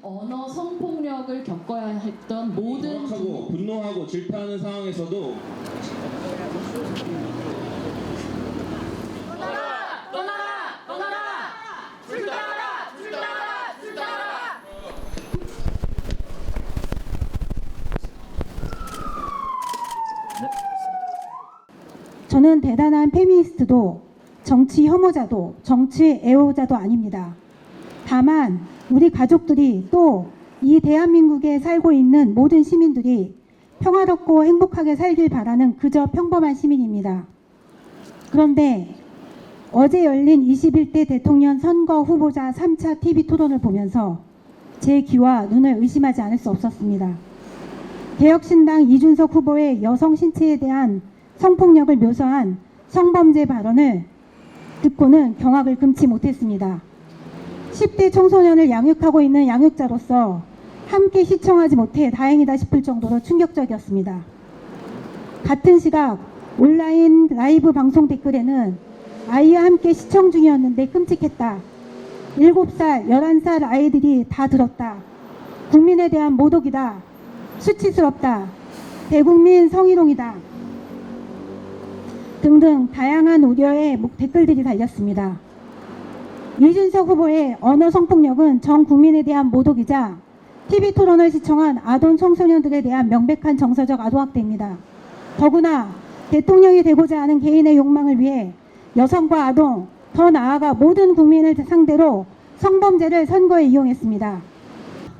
언어 성폭력을 겪어야 했던 모든 하고 분노하고 질타하는 상황에서도 저는 대단한 페미니스트도 정치 혐오자도 정치 애호자도 아닙니다. 다만 우리 가족들이 또 이 대한민국에 살고 있는 모든 시민들이 평화롭고 행복하게 살길 바라는 그저 평범한 시민입니다. 그런데 어제 열린 21대 대통령 선거 후보자 3차 TV 토론을 보면서 제 귀와 눈을 의심하지 않을 수 없었습니다. 개혁신당 이준석 후보의 여성 신체에 대한 성폭력을 묘사한 성범죄 발언을 듣고는 경악을 금치 못했습니다. 10대 청소년을 양육하고 있는 양육자로서 함께 시청하지 못해 다행이다 싶을 정도로 충격적이었습니다. 같은 시각 온라인 라이브 방송 댓글에는 아이와 함께 시청 중이었는데 끔찍했다. 7살, 11살 아이들이 다 들었다. 국민에 대한 모독이다. 수치스럽다. 대국민 성희롱이다. 등등 다양한 우려의 댓글들이 달렸습니다. 이준석 후보의 언어 성폭력은 전 국민에 대한 모독이자 TV 토론을 시청한 아동 청소년들에 대한 명백한 정서적 아동학대입니다. 더구나 대통령이 되고자 하는 개인의 욕망을 위해 여성과 아동, 더 나아가 모든 국민을 상대로 성범죄를 선거에 이용했습니다.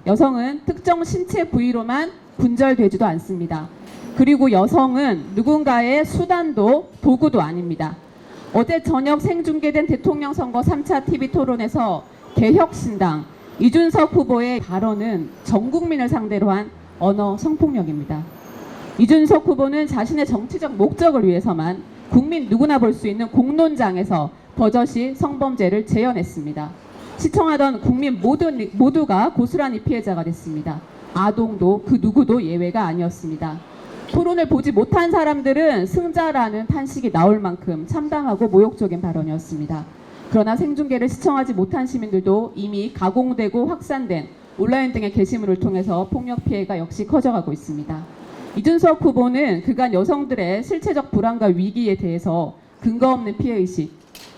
여성은 특정 신체 부위로만 분절되지도 않습니다. 그리고 여성은 누군가의 수단도 도구도 아닙니다. 어제 저녁 생중계된 대통령 선거 3차 TV 토론에서 개혁신당 이준석 후보의 발언은 전 국민을 상대로 한 언어 성폭력입니다. 이준석 후보는 자신의 정치적 목적을 위해서만 국민 누구나 볼 수 있는 공론장에서 버젓이 성범죄를 재현했습니다. 시청하던 국민 모두가 고스란히 피해자가 됐습니다. 아동도 그 누구도 예외가 아니었습니다. 토론을 보지 못한 사람들은 승자라는 탄식이 나올 만큼 참담하고 모욕적인 발언이었습니다. 그러나 생중계를 시청하지 못한 시민들도 이미 가공되고 확산된 온라인 등의 게시물을 통해서 폭력 피해가 역시 커져가고 있습니다. 이준석 후보는 그간 여성들의 실체적 불안과 위기에 대해서 근거 없는 피해의식,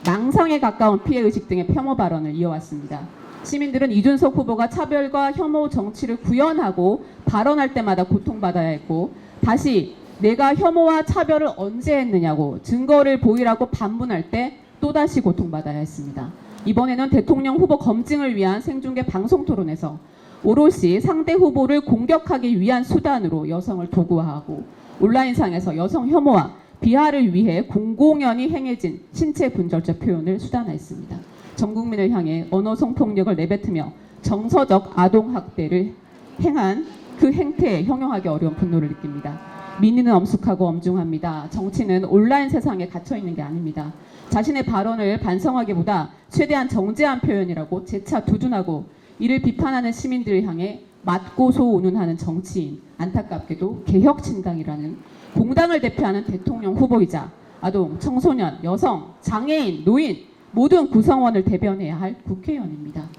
망상에 가까운 피해의식 등의 폄호 발언을 이어왔습니다. 시민들은 이준석 후보가 차별과 혐오 정치를 구현하고 발언할 때마다 고통받아야 했고 다시 내가 혐오와 차별을 언제 했느냐고 증거를 보이라고 반문할 때 또다시 고통받아야 했습니다. 이번에는 대통령 후보 검증을 위한 생중계 방송 토론에서 오롯이 상대 후보를 공격하기 위한 수단으로 여성을 도구화하고 온라인상에서 여성 혐오와 비하를 위해 공공연히 행해진 신체 분절적 표현을 수단화했습니다. 전 국민을 향해 언어 성폭력을 내뱉으며 정서적 아동학대를 행한 그 행태에 형용하기 어려운 분노를 느낍니다. 민의는 엄숙하고 엄중합니다. 정치는 온라인 세상에 갇혀있는 게 아닙니다. 자신의 발언을 반성하기보다 최대한 정제한 표현이라고 재차 두둔하고 이를 비판하는 시민들을 향해 맞고소 운운하는 정치인, 안타깝게도 개혁신당이라는 공당을 대표하는 대통령 후보이자 아동, 청소년, 여성, 장애인, 노인 모든 구성원을 대변해야 할 국회의원입니다.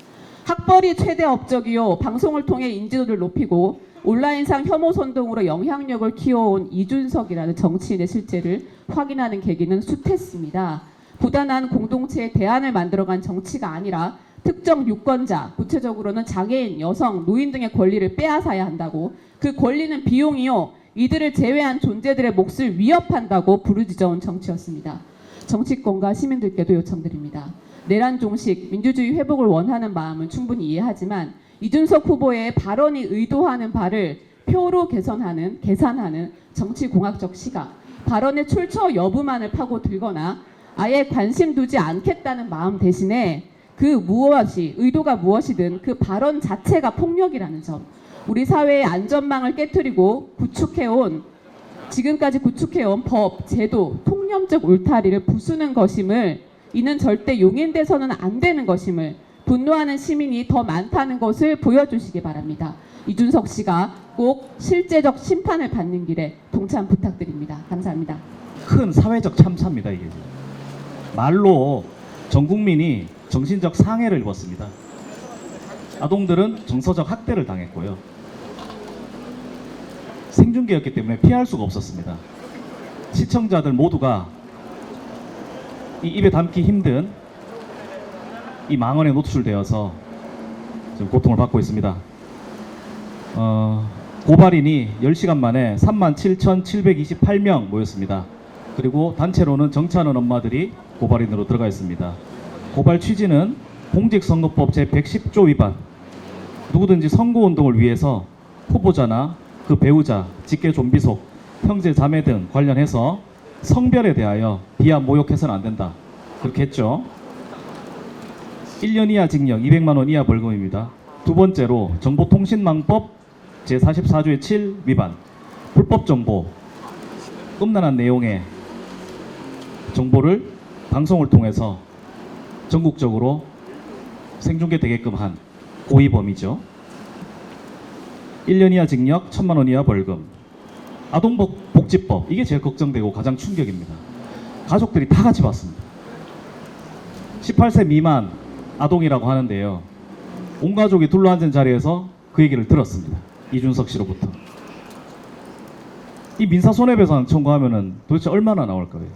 학벌이 최대 업적이요 방송을 통해 인지도를 높이고 온라인상 혐오 선동으로 영향력을 키워온 이준석이라는 정치인의 실체를 확인하는 계기는 숱했습니다. 부단한 공동체의 대안을 만들어간 정치가 아니라 특정 유권자, 구체적으로는 장애인, 여성, 노인 등의 권리를 빼앗아야 한다고 그 권리는 비용이요 이들을 제외한 존재들의 몫을 위협한다고 부르짖어온 정치였습니다. 정치권과 시민들께도 요청드립니다. 내란 종식, 민주주의 회복을 원하는 마음은 충분히 이해하지만 이준석 후보의 발언이 의도하는 바를 표로 계산하는 정치공학적 시각, 발언의 출처 여부만을 파고들거나 아예 관심 두지 않겠다는 마음 대신에 의도가 무엇이든 그 발언 자체가 폭력이라는 점, 우리 사회의 안전망을 깨트리고 지금까지 구축해온 법, 제도, 통념적 울타리를 부수는 것임을 이는 절대 용인돼서는 안 되는 것임을 분노하는 시민이 더 많다는 것을 보여주시기 바랍니다. 이준석 씨가 꼭 실제적 심판을 받는 길에 동참 부탁드립니다. 감사합니다. 큰 사회적 참사입니다. 이게 말로 전 국민이 정신적 상해를 입었습니다. 아동들은 정서적 학대를 당했고요. 생중계였기 때문에 피할 수가 없었습니다. 시청자들 모두가 이 입에 담기 힘든 이 망언에 노출되어서 지금 고통을 받고 있습니다. 고발인이 10시간 만에 37,728명 모였습니다. 그리고 단체로는 정치하는 엄마들이 고발인으로 들어가 있습니다. 고발 취지는 공직선거법 제110조 위반, 누구든지 선거운동을 위해서 후보자나 그 배우자, 직계 좀비속, 형제 자매 등 관련해서 성별에 대하여 비하 모욕해서는 안 된다. 그렇게 했죠. 1년 이하 징역, 200만 원 이하 벌금입니다. 두 번째로 정보통신망법 제44조의 7 위반, 불법 정보, 음란한 내용의 정보를 방송을 통해서 전국적으로 생중계되게끔 한 고의범이죠. 1년 이하 징역, 1,000만 원 이하 벌금. 아동복지법, 이게 제일 걱정되고 가장 충격입니다. 가족들이 다 같이 봤습니다. 18세 미만 아동이라고 하는데요. 온 가족이 둘러앉은 자리에서 그 얘기를 들었습니다. 이준석 씨로부터. 이 민사손해배상 청구하면은 도대체 얼마나 나올 거예요?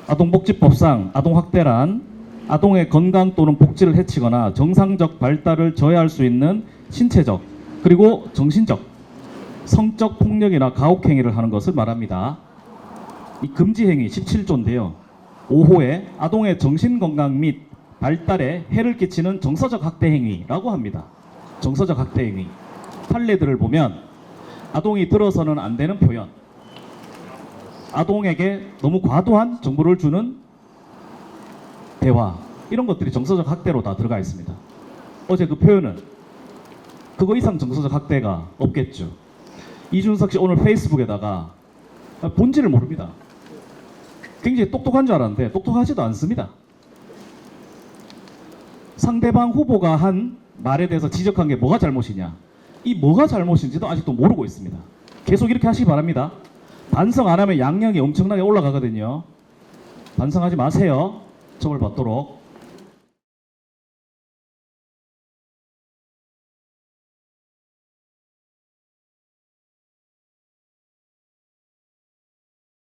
아동복지법상 아동학대란 아동의 건강 또는 복지를 해치거나 정상적 발달을 저해할 수 있는 신체적 그리고 정신적 성적 폭력이나 가혹행위를 하는 것을 말합니다. 이 금지행위 17조인데요. 5호에 아동의 정신건강 및 발달에 해를 끼치는 정서적 학대행위라고 합니다. 정서적 학대행위. 판례들을 보면 아동이 들어서는 안 되는 표현, 아동에게 너무 과도한 정보를 주는 대화, 이런 것들이 정서적 학대로 다 들어가 있습니다. 어제 그 표현은 그거 이상 정서적 학대가 없겠죠. 이준석 씨 오늘 페이스북에다가 본질을 모릅니다. 굉장히 똑똑한 줄 알았는데 똑똑하지도 않습니다. 상대방 후보가 한 말에 대해서 지적한 게 뭐가 잘못이냐, 이 뭐가 잘못인지도 아직도 모르고 있습니다. 계속 이렇게 하시기 바랍니다. 반성 안 하면 양형이 엄청나게 올라가거든요. 반성하지 마세요. 처벌받도록.